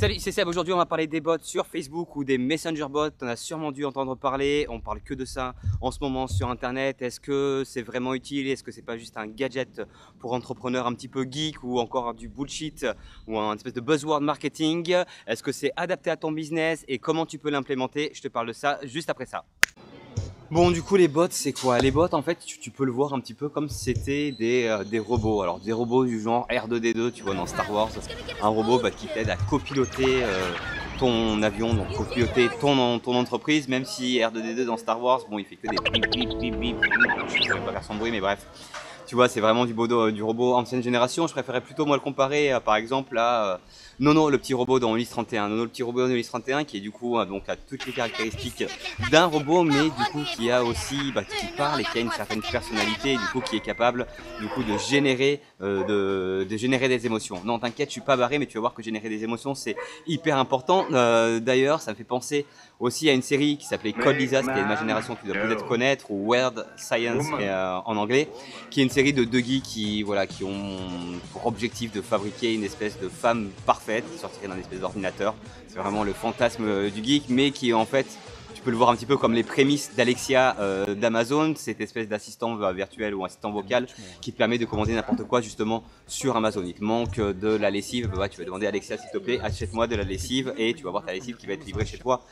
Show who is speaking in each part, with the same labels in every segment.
Speaker 1: Salut, c'est Seb. Aujourd'hui, on va parler des bots sur Facebook ou des Messenger bots. On a sûrement dû entendre parler. On parle que de ça en ce moment sur Internet. Est-ce que c'est vraiment utile? Est-ce que c'est pas juste un gadget pour entrepreneurs un petit peu geek ou encore du bullshit ou un espèce de buzzword marketing? Est-ce que c'est adapté à ton business et comment tu peux l'implémenter? Je te parle de ça juste après ça. Bon, du coup, les bots, c'est quoi? Les bots, en fait, tu peux le voir un petit peu comme si c'était des robots. Alors, des robots du genre R2D2, tu vois, dans Star Wars. Un robot qui t'aide à copiloter ton avion, donc copiloter ton entreprise, même si R2D2 dans Star Wars, bon, il fait que des bip, bip, bip, bip. Je ne saurais pas faire son bruit, mais bref. Tu vois, c'est vraiment du robot ancienne génération. Je préférais plutôt, moi, le comparer, par exemple, à Nono, le petit robot dans Ulysse 31. Nono, le petit robot dans Ulysse 31, qui est du coup, donc, a toutes les caractéristiques d'un robot, mais du coup, qui a aussi, qui parle et qui a une certaine personnalité, du coup, qui est capable, du coup, de générer des émotions. Non, t'inquiète, je suis pas barré, mais tu vas voir que générer des émotions, c'est hyper important. D'ailleurs, ça me fait penser aussi à une série qui s'appelait Code Lysa, qui est de ma génération, tu dois peut-être connaître, ou Weird Science en anglais, qui est une série de deux geeks qui ont pour objectif de fabriquer une espèce de femme parfaite qui sortirait d'un espèce d'ordinateur. C'est vraiment le fantasme du geek, mais qui en fait, tu peux le voir un petit peu comme les prémices d'Alexia d'Amazon, cette espèce d'assistant virtuel ou assistant vocal qui te permet de commander n'importe quoi justement sur Amazon. Il te manque de la lessive, tu vas demander à Alexia s'il te plaît, achète-moi de la lessive et tu vas voir ta lessive qui va être livrée chez toi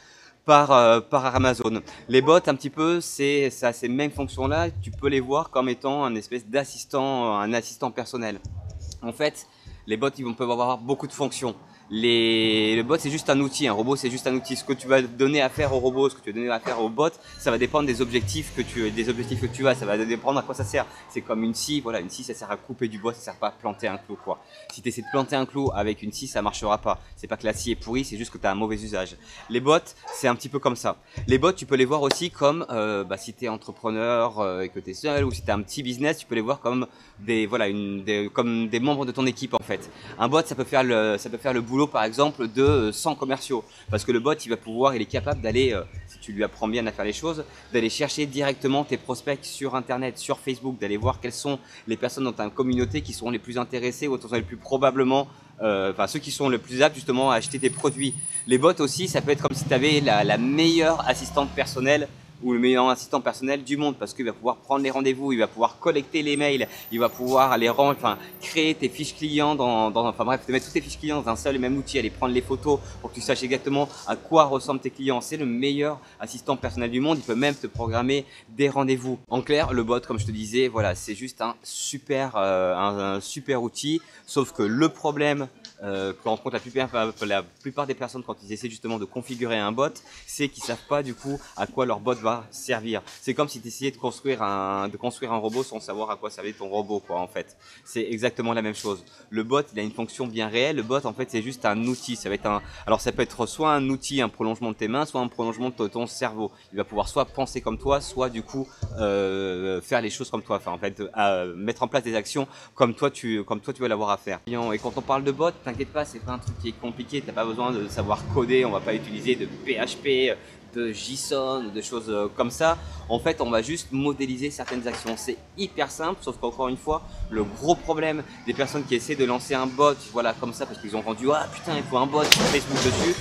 Speaker 1: par Amazon. Les bots, un petit peu, c'est ça, ces mêmes fonctions-là, tu peux les voir comme étant un espèce d'assistant, un assistant personnel. En fait, les bots, peuvent avoir beaucoup de fonctions. Le bot, c'est juste un outil. Un robot, c'est juste un outil. Ce que tu vas donner à faire au robot, ce que tu vas donner à faire au bot, ça va dépendre des objectifs que tu as. Ça va dépendre à quoi ça sert. C'est comme une scie. Voilà, une scie, ça sert à couper du bois, ça sert pas à planter un clou, quoi. Si tu essaies de planter un clou avec une scie, ça marchera pas. C'est pas que la scie est pourrie, c'est juste que tu as un mauvais usage. Les bots, c'est un petit peu comme ça. Les bots, tu peux les voir aussi comme, si tu es entrepreneur et que tu es seul, ou si tu as un petit business, tu peux les voir comme comme des membres de ton équipe, en fait. Un bot, ça peut faire le boulot par exemple de 100 commerciaux, parce que le bot il est capable d'aller, si tu lui apprends bien à faire les choses, d'aller chercher directement tes prospects sur internet, sur Facebook, d'aller voir quelles sont les personnes dans ta communauté qui seront les plus intéressées ou les plus probablement ceux qui sont le plus aptes justement à acheter tes produits. Les bots aussi, ça peut être comme si tu avais la meilleure assistante personnelle ou le meilleur assistant personnel du monde, parce qu'il va pouvoir prendre les rendez-vous, il va pouvoir collecter les mails, il va pouvoir aller créer tes fiches clients te mettre toutes tes fiches clients dans un seul et même outil, aller prendre les photos pour que tu saches exactement à quoi ressemblent tes clients. C'est le meilleur assistant personnel du monde, il peut même te programmer des rendez-vous. En clair, le bot, comme je te disais, voilà, c'est juste un super outil, sauf que le problème que rencontre la plupart des personnes quand ils essaient justement de configurer un bot, c'est qu'ils savent pas du coup à quoi leur bot va servir. C'est comme si tu essayais de construire un robot sans savoir à quoi servait ton robot, quoi, en fait. C'est exactement la même chose. Le bot, il a une fonction bien réelle. Le bot, en fait, c'est juste un outil. Alors ça peut être soit un outil, un prolongement de tes mains, soit un prolongement de ton cerveau. Il va pouvoir soit penser comme toi, soit du coup faire les choses comme toi. Enfin, en fait, mettre en place des actions comme toi tu vas l'avoir à faire. Et quand on parle de bot, t'inquiète pas, c'est pas un truc qui est compliqué, t'as pas besoin de savoir coder, on va pas utiliser de PHP, de JSON, de choses comme ça. En fait, on va juste modéliser certaines actions. C'est hyper simple, sauf qu'encore une fois, le gros problème des personnes qui essaient de lancer un bot, voilà, comme ça, parce qu'ils ont rendu, ah putain, il faut un bot sur Facebook dessus.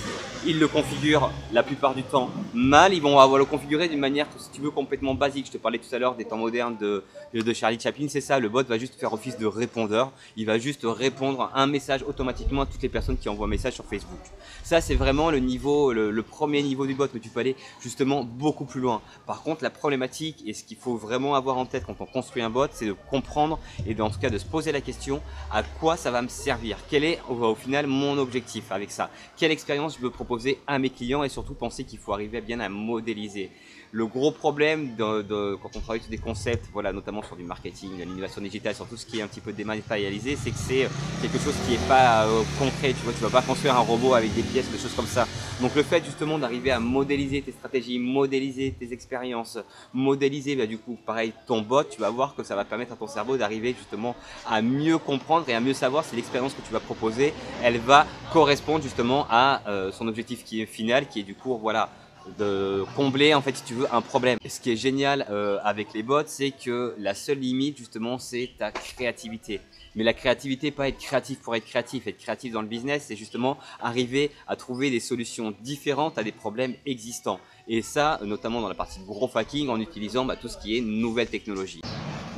Speaker 1: Ils le configurent la plupart du temps mal. Ils vont le configurer d'une manière, si tu veux, complètement basique. Je te parlais tout à l'heure des temps modernes de Charlie Chaplin. C'est ça, le bot va juste faire office de répondeur. Il va juste répondre un message automatiquement à toutes les personnes qui envoient un message sur Facebook. Ça, c'est vraiment le premier niveau du bot, mais tu peux aller justement beaucoup plus loin. Par contre, la problématique et ce qu'il faut vraiment avoir en tête quand on construit un bot, c'est de comprendre et en tout cas de se poser la question à quoi ça va me servir. Quel est au final mon objectif avec ça? Quelle expérience je veux proposer à mes clients et surtout penser qu'il faut arriver bien à modéliser. Le gros problème quand on travaille sur des concepts, voilà, notamment sur du marketing, de l'innovation digitale, sur tout ce qui est un petit peu dématérialisé, c'est que c'est quelque chose qui n'est pas concret. Tu vois, tu vas pas construire un robot avec des pièces, des choses comme ça. Donc le fait justement d'arriver à modéliser tes stratégies, modéliser tes expériences, modéliser du coup pareil ton bot, tu vas voir que ça va permettre à ton cerveau d'arriver justement à mieux comprendre et à mieux savoir si l'expérience que tu vas proposer, elle va correspondre justement à son objectif qui est final, qui est du coup voilà de combler en fait si tu veux un problème. Et ce qui est génial avec les bots, c'est que la seule limite justement c'est ta créativité. Mais la créativité, pas être créatif pour être créatif dans le business, c'est justement arriver à trouver des solutions différentes à des problèmes existants. Et ça, notamment dans la partie growth hacking, en utilisant tout ce qui est nouvelles technologies.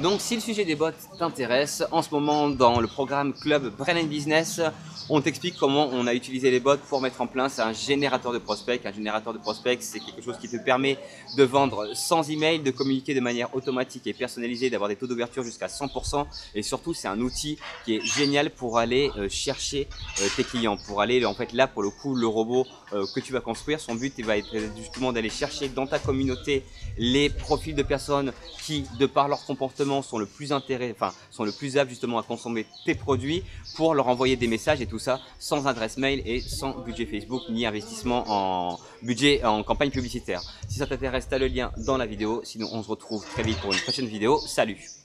Speaker 1: Donc si le sujet des bots t'intéresse, en ce moment dans le programme Club Brain & Business, on t'explique comment on a utilisé les bots pour mettre en place un générateur de prospects. Un générateur de prospects, c'est quelque chose qui te permet de vendre sans email, de communiquer de manière automatique et personnalisée, d'avoir des taux d'ouverture jusqu'à 100%. Et surtout, c'est un outil qui est génial pour aller chercher tes clients, pour aller en fait là pour le coup le robot que tu vas construire. Son but va être justement d'aller chercher dans ta communauté les profils de personnes qui, de par leur comportement, sont le plus aptes justement à consommer tes produits pour leur envoyer des messages et tout ça sans adresse mail et sans budget Facebook ni investissement en budget en campagne publicitaire. Si ça t'intéresse, tu as le lien dans la vidéo. Sinon, on se retrouve très vite pour une prochaine vidéo. Salut!